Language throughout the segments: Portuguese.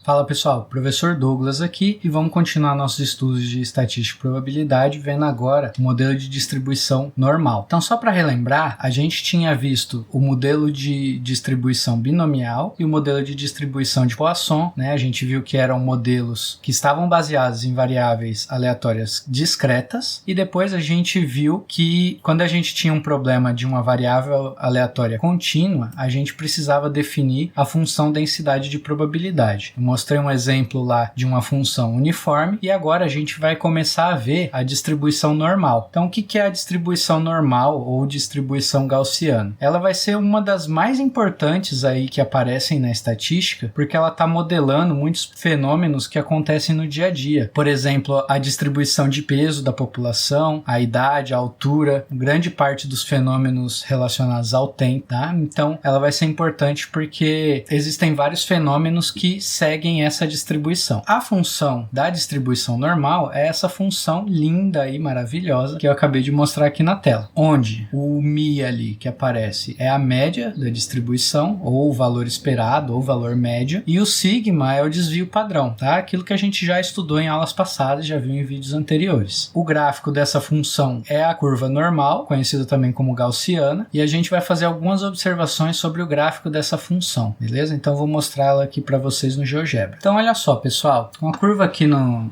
Fala pessoal, professor Douglas aqui e vamos continuar nossos estudos de estatística e probabilidade vendo agora o modelo de distribuição normal. Então só para relembrar, a gente tinha visto o modelo de distribuição binomial e o modelo de distribuição de Poisson, né? A gente viu que eram modelos que estavam baseados em variáveis aleatórias discretas e depois a gente viu que quando a gente tinha um problema de uma variável aleatória contínua, a gente precisava definir a função densidade de probabilidade. Mostrei um exemplo lá de uma função uniforme e agora a gente vai começar a ver a distribuição normal. Então, o que é a distribuição normal ou distribuição gaussiana? Ela vai ser uma das mais importantes aí que aparecem na estatística, porque ela está modelando muitos fenômenos que acontecem no dia a dia. Por exemplo, a distribuição de peso da população, a idade, a altura, grande parte dos fenômenos relacionados ao tempo, tá? Então, ela vai ser importante porque existem vários fenômenos que seguem essa distribuição. A função da distribuição normal é essa função linda e maravilhosa que eu acabei de mostrar aqui na tela, onde o μ ali que aparece é a média da distribuição, ou o valor esperado, ou o valor médio, e o sigma é o desvio padrão, tá? Aquilo que a gente já estudou em aulas passadas, já viu em vídeos anteriores. O gráfico dessa função é a curva normal, conhecida também como gaussiana, e a gente vai fazer algumas observações sobre o gráfico dessa função, beleza? Então vou mostrar ela aqui para vocês no GeoGebra. Então olha só pessoal, a curva aqui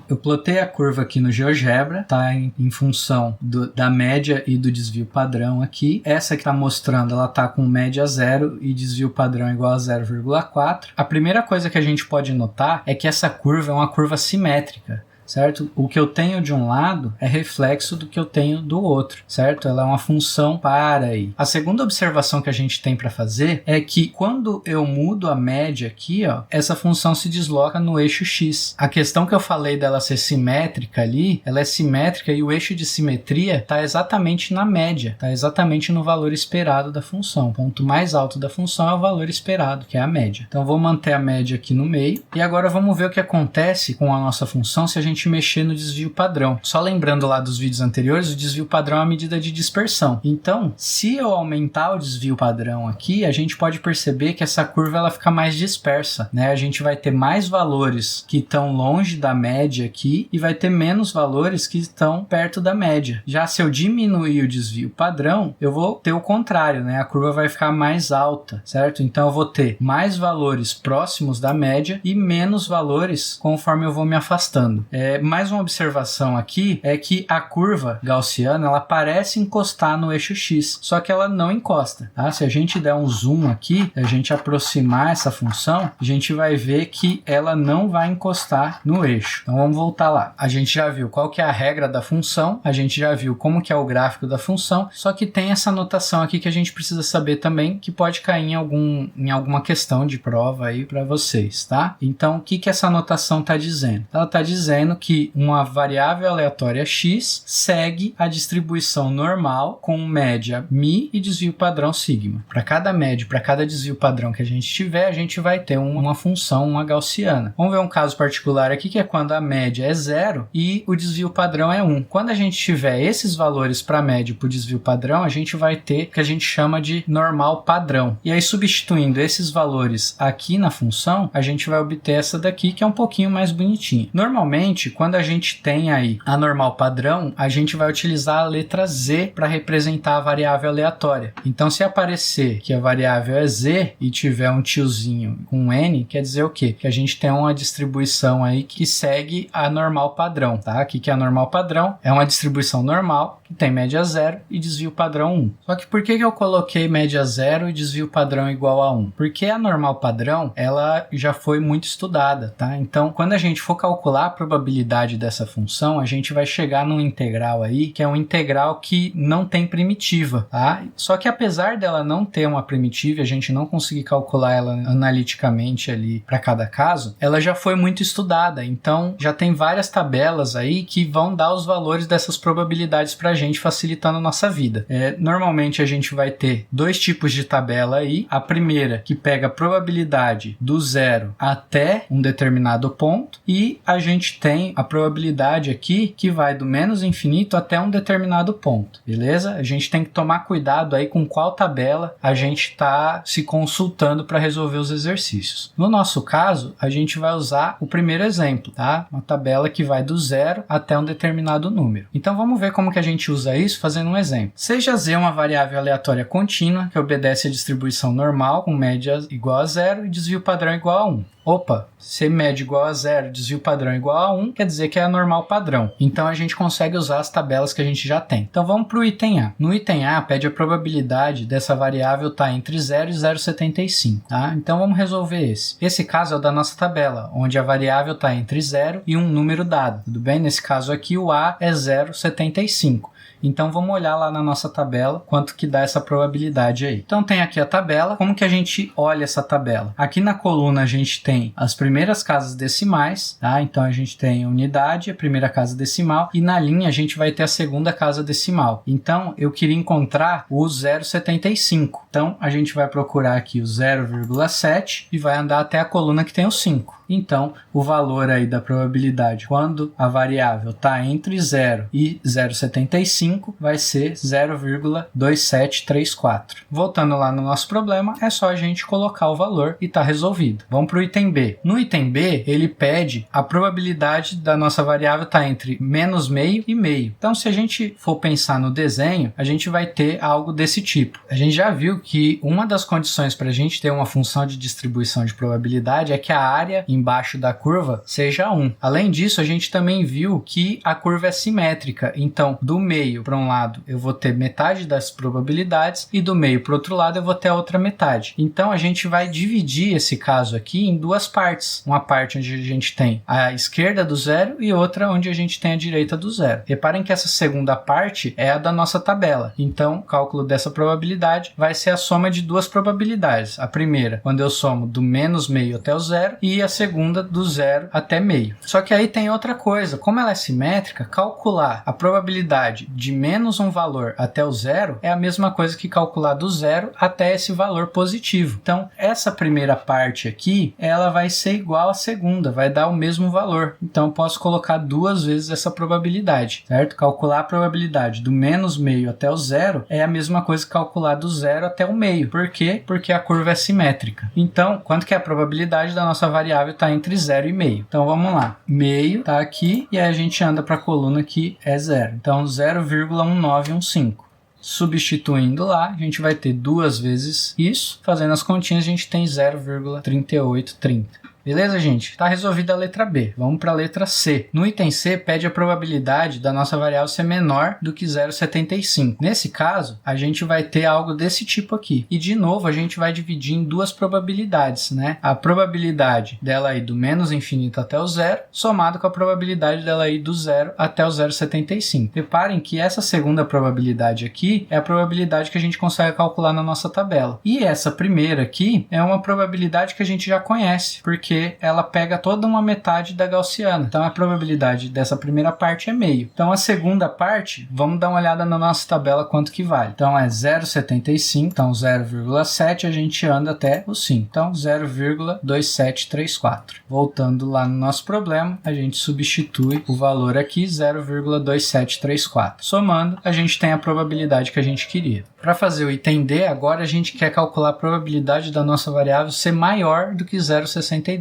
eu plotei a curva aqui no GeoGebra, tá em função da média e do desvio padrão aqui. Essa que está mostrando, ela está com média 0 e desvio padrão igual a 0,4. A primeira coisa que a gente pode notar é que essa curva é uma curva simétrica, certo? O que eu tenho de um lado é reflexo do que eu tenho do outro, certo? Ela é uma função par aí. A segunda observação que a gente tem para fazer é que quando eu mudo a média aqui, ó, essa função se desloca no eixo X. A questão que eu falei dela ser simétrica ali, ela é simétrica e o eixo de simetria está exatamente na média, está exatamente no valor esperado da função. O ponto mais alto da função é o valor esperado, que é a média. Então vou manter a média aqui no meio e agora vamos ver o que acontece com a nossa função se a gente mexer no desvio padrão. Só lembrando lá dos vídeos anteriores, o desvio padrão é uma medida de dispersão. Então, se eu aumentar o desvio padrão aqui, a gente pode perceber que essa curva ela fica mais dispersa, né? A gente vai ter mais valores que estão longe da média aqui e vai ter menos valores que estão perto da média. Já se eu diminuir o desvio padrão, eu vou ter o contrário, né? A curva vai ficar mais alta, certo? Então eu vou ter mais valores próximos da média e menos valores conforme eu vou me afastando. Mais uma observação aqui é que a curva gaussiana ela parece encostar no eixo X, só que ela não encosta, tá? Se a gente der um zoom aqui, a gente aproximar essa função, a gente vai ver que ela não vai encostar no eixo. Então vamos voltar lá. A gente já viu qual que é a regra da função, a gente já viu como que é o gráfico da função, só que tem essa notação aqui que a gente precisa saber também, que pode cair em alguma questão de prova aí para vocês, tá? Então o que essa notação está dizendo? Ela está dizendo que uma variável aleatória x segue a distribuição normal com média μ e desvio padrão sigma. Para cada média, para cada desvio padrão que a gente tiver, a gente vai ter uma função, uma gaussiana. Vamos ver um caso particular aqui, que é quando a média é 0 e o desvio padrão é 1. Quando a gente tiver esses valores para a média e para o desvio padrão, a gente vai ter o que a gente chama de normal padrão. E aí, substituindo esses valores aqui na função, a gente vai obter essa daqui, que é um pouquinho mais bonitinha. Normalmente, quando a gente tem aí a normal padrão, a gente vai utilizar a letra Z para representar a variável aleatória. Então, se aparecer que a variável é Z e tiver um tiozinho com N, quer dizer o quê? Que a gente tem uma distribuição aí que segue a normal padrão, tá? Aqui que é a normal padrão é uma distribuição normal que tem média 0 e desvio padrão 1. Só que por que eu coloquei média 0 e desvio padrão igual a 1? Porque a normal padrão, ela já foi muito estudada, tá? Então, quando a gente for calcular a probabilidade dessa função, a gente vai chegar num integral aí, que é um integral que não tem primitiva, tá? Só que apesar dela não ter uma primitiva, a gente não conseguir calcular ela analiticamente ali para cada caso, ela já foi muito estudada, então já tem várias tabelas aí que vão dar os valores dessas probabilidades pra gente, facilitando a nossa vida. Normalmente a gente vai ter dois tipos de tabela aí. A primeira que pega a probabilidade do zero até um determinado ponto, e a gente tem a probabilidade aqui que vai do menos infinito até um determinado ponto, beleza? A gente tem que tomar cuidado aí com qual tabela a gente está se consultando para resolver os exercícios. No nosso caso, a gente vai usar o primeiro exemplo, tá? Uma tabela que vai do zero até um determinado número. Então vamos ver como que a gente usa isso fazendo um exemplo. Seja z uma variável aleatória contínua que obedece à distribuição normal com média igual a zero e desvio padrão igual a 1. Opa, se média igual a 0, desvio padrão igual a 1, quer dizer que é a normal padrão. Então a gente consegue usar as tabelas que a gente já tem. Então vamos para o item A. No item A, pede a probabilidade dessa variável estar entre 0 e 0,75. Tá? Então vamos resolver esse. Esse caso é o da nossa tabela, onde a variável está entre 0 e um número dado. Tudo bem? Nesse caso aqui, o A é 0,75. Então vamos olhar lá na nossa tabela quanto que dá essa probabilidade aí. Então tem aqui a tabela. Como que a gente olha essa tabela? Aqui na coluna a gente tem as primeiras casas decimais, tá? Então a gente tem a unidade, a primeira casa decimal, e na linha a gente vai ter a segunda casa decimal. Então eu queria encontrar o 0,75. Então a gente vai procurar aqui o 0,7 e vai andar até a coluna que tem o 5. Então, o valor aí da probabilidade quando a variável está entre 0 e 0,75 vai ser 0,2734. Voltando lá no nosso problema, é só a gente colocar o valor e está resolvido. Vamos para o item B. No item B, ele pede a probabilidade da nossa variável estar entre menos meio e meio. Então, se a gente for pensar no desenho, a gente vai ter algo desse tipo. A gente já viu que uma das condições para a gente ter uma função de distribuição de probabilidade é que a área embaixo da curva seja 1. Além disso, a gente também viu que a curva é simétrica. Então, do meio para um lado eu vou ter metade das probabilidades e do meio para o outro lado eu vou ter a outra metade. Então, a gente vai dividir esse caso aqui em duas partes. Uma parte onde a gente tem a esquerda do zero e outra onde a gente tem a direita do zero. Reparem que essa segunda parte é a da nossa tabela. Então, o cálculo dessa probabilidade vai ser a soma de duas probabilidades. A primeira, quando eu somo do menos meio até o zero, e a segunda do zero até meio. Só que aí tem outra coisa. Como ela é simétrica, calcular a probabilidade de menos um valor até o zero é a mesma coisa que calcular do zero até esse valor positivo. Então, essa primeira parte aqui, ela vai ser igual à segunda, vai dar o mesmo valor. Então, eu posso colocar duas vezes essa probabilidade, certo? Calcular a probabilidade do menos meio até o zero é a mesma coisa que calcular do zero até o meio. Por quê? Porque a curva é simétrica. Então, quanto que é a probabilidade da nossa variável está entre 0 e meio. Então vamos lá. Meio está aqui e aí a gente anda para a coluna que é 0. Então 0,1915. Substituindo lá, a gente vai ter duas vezes isso. Fazendo as continhas, a gente tem 0,3830. Beleza, gente? Está resolvida a letra B. Vamos para a letra C. No item C, pede a probabilidade da nossa variável ser menor do que 0,75. Nesse caso, a gente vai ter algo desse tipo aqui. E, de novo, a gente vai dividir em duas probabilidades, né? A probabilidade dela ir do menos infinito até o zero, somado com a probabilidade dela ir do zero até o 0,75. Reparem que essa segunda probabilidade aqui é a probabilidade que a gente consegue calcular na nossa tabela. E essa primeira aqui é uma probabilidade que a gente já conhece, porque ela pega toda uma metade da gaussiana. Então a probabilidade dessa primeira parte é meio. Então a segunda parte, vamos dar uma olhada na nossa tabela quanto que vale. Então é 0,75, então 0,7 a gente anda até o 5. Então 0,2734. Voltando lá no nosso problema, a gente substitui o valor aqui, 0,2734. Somando, a gente tem a probabilidade que a gente queria. Para fazer o item D, agora a gente quer calcular a probabilidade da nossa variável ser maior do que 0,62.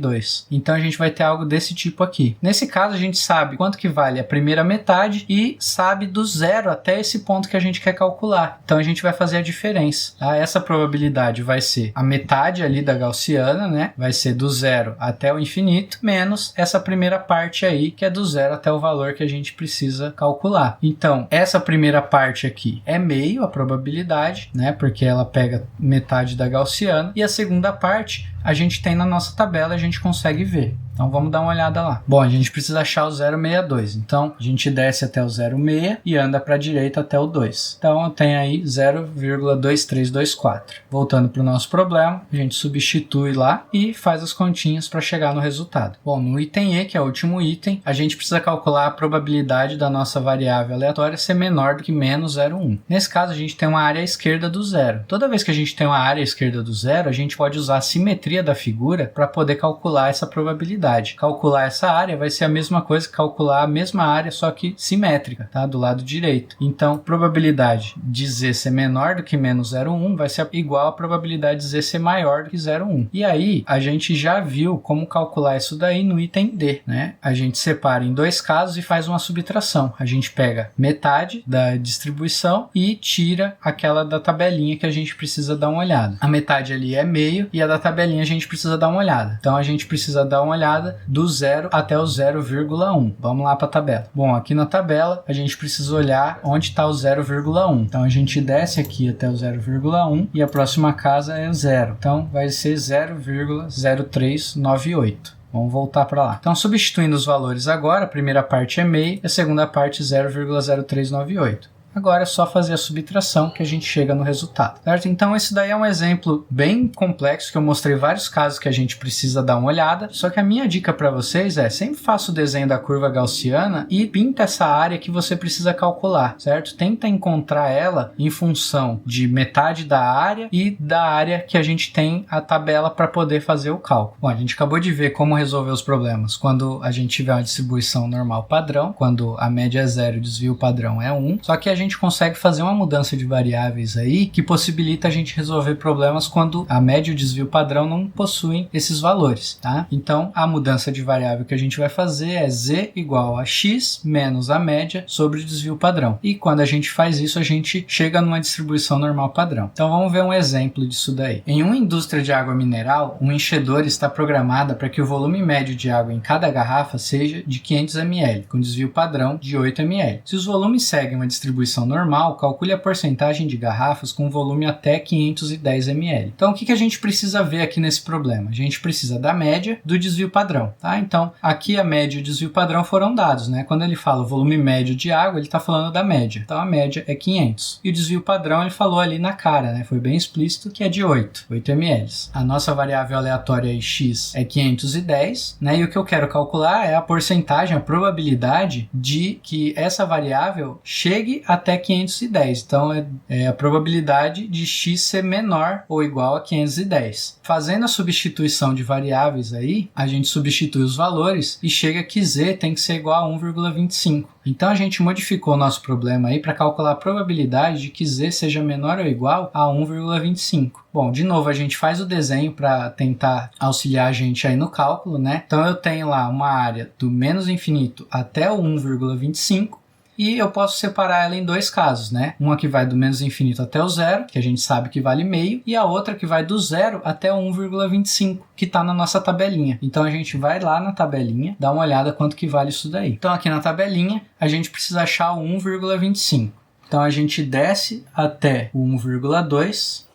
Então a gente vai ter algo desse tipo aqui. Nesse caso, a gente sabe quanto que vale a primeira metade e sabe do zero até esse ponto que a gente quer calcular. Então a gente vai fazer a diferença. Tá? Essa probabilidade vai ser a metade ali da gaussiana, né? Vai ser do zero até o infinito, menos essa primeira parte aí, que é do zero até o valor que a gente precisa calcular. Então, essa primeira parte aqui é meio a probabilidade, né? Porque ela pega metade da gaussiana. E a segunda parte a gente tem na nossa tabela, a gente consegue ver. Então vamos dar uma olhada lá. Bom, a gente precisa achar o 0,62. Então a gente desce até o 0,6 e anda para a direita até o 2. Então eu tenho aí 0,2324. Voltando para o nosso problema, a gente substitui lá e faz as continhas para chegar no resultado. Bom, no item E, que é o último item, a gente precisa calcular a probabilidade da nossa variável aleatória ser menor do que menos 0,1. Nesse caso, a gente tem uma área à esquerda do zero. Toda vez que a gente tem uma área à esquerda do zero, a gente pode usar a simetria da figura para poder calcular essa probabilidade. Calcular essa área vai ser a mesma coisa que calcular a mesma área, só que simétrica, tá? Do lado direito. Então, probabilidade de Z ser menor do que menos 0,1 vai ser igual à probabilidade de Z ser maior do que 0,1. E aí, a gente já viu como calcular isso daí no item D, né? A gente separa em dois casos e faz uma subtração. A gente pega metade da distribuição e tira aquela da tabelinha que a gente precisa dar uma olhada. A metade ali é meio e a da tabelinha a gente precisa dar uma olhada. Então, a gente precisa dar uma olhada do 0 até o 0,1. Vamos lá para a tabela. Bom, aqui na tabela, a gente precisa olhar onde está o 0,1. Então, a gente desce aqui até o 0,1 e a próxima casa é 0. Então, vai ser 0,0398. Vamos voltar para lá. Então, substituindo os valores agora, a primeira parte é meio e a segunda parte 0,0398. Agora é só fazer a subtração que a gente chega no resultado, certo? Então esse daí é um exemplo bem complexo que eu mostrei vários casos que a gente precisa dar uma olhada, só que a minha dica para vocês é sempre faça o desenho da curva gaussiana e pinta essa área que você precisa calcular, certo? Tenta encontrar ela em função de metade da área e da área que a gente tem a tabela para poder fazer o cálculo. Bom, a gente acabou de ver como resolver os problemas quando a gente tiver uma distribuição normal padrão, quando a média é 0 e o desvio padrão é 1, só que a gente consegue fazer uma mudança de variáveis aí que possibilita a gente resolver problemas quando a média e o desvio padrão não possuem esses valores, tá? Então, a mudança de variável que a gente vai fazer é z igual a x menos a média sobre o desvio padrão. E quando a gente faz isso, a gente chega numa distribuição normal padrão. Então, vamos ver um exemplo disso daí. Em uma indústria de água mineral, um enchedor está programado para que o volume médio de água em cada garrafa seja de 500 ml, com desvio padrão de 8 ml. Se os volumes seguem uma distribuição normal, calcule a porcentagem de garrafas com volume até 510 ml. Então, o que a gente precisa ver aqui nesse problema? A gente precisa da média do desvio padrão, tá? Então, aqui a média e o desvio padrão foram dados, né? Quando ele fala o volume médio de água, ele está falando da média. Então, a média é 500. E o desvio padrão, ele falou ali na cara, né? Foi bem explícito que é de 8 ml. A nossa variável aleatória aí, x, é 510, né? E o que eu quero calcular é a porcentagem, a probabilidade de que essa variável chegue até 510. Então, é a probabilidade de x ser menor ou igual a 510. Fazendo a substituição de variáveis aí, a gente substitui os valores e chega que z tem que ser igual a 1,25. Então, a gente modificou o nosso problema aí para calcular a probabilidade de que z seja menor ou igual a 1,25. Bom, de novo, a gente faz o desenho para tentar auxiliar a gente aí no cálculo, né? Então, eu tenho lá uma área do menos infinito até o 1,25. E eu posso separar ela em dois casos, né? Uma que vai do menos infinito até o zero, que a gente sabe que vale meio, e a outra que vai do zero até o 1,25, que está na nossa tabelinha. Então a gente vai lá na tabelinha, dá uma olhada quanto que vale isso daí. Então aqui na tabelinha, a gente precisa achar o 1,25. Então a gente desce até o 1,2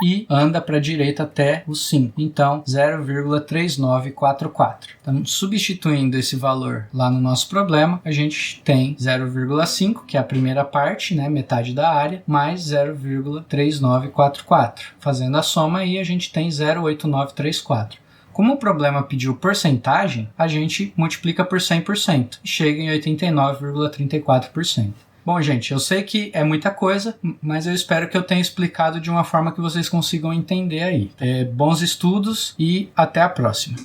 e anda para a direita até o 5. Então, 0,3944. Então, substituindo esse valor lá no nosso problema, a gente tem 0,5, que é a primeira parte, né, metade da área, mais 0,3944. Fazendo a soma aí, a gente tem 0,8934. Como o problema pediu porcentagem, a gente multiplica por 100% e chega em 89,34%. Bom, gente, eu sei que é muita coisa, mas eu espero que eu tenha explicado de uma forma que vocês consigam entender aí. Bons estudos e até a próxima.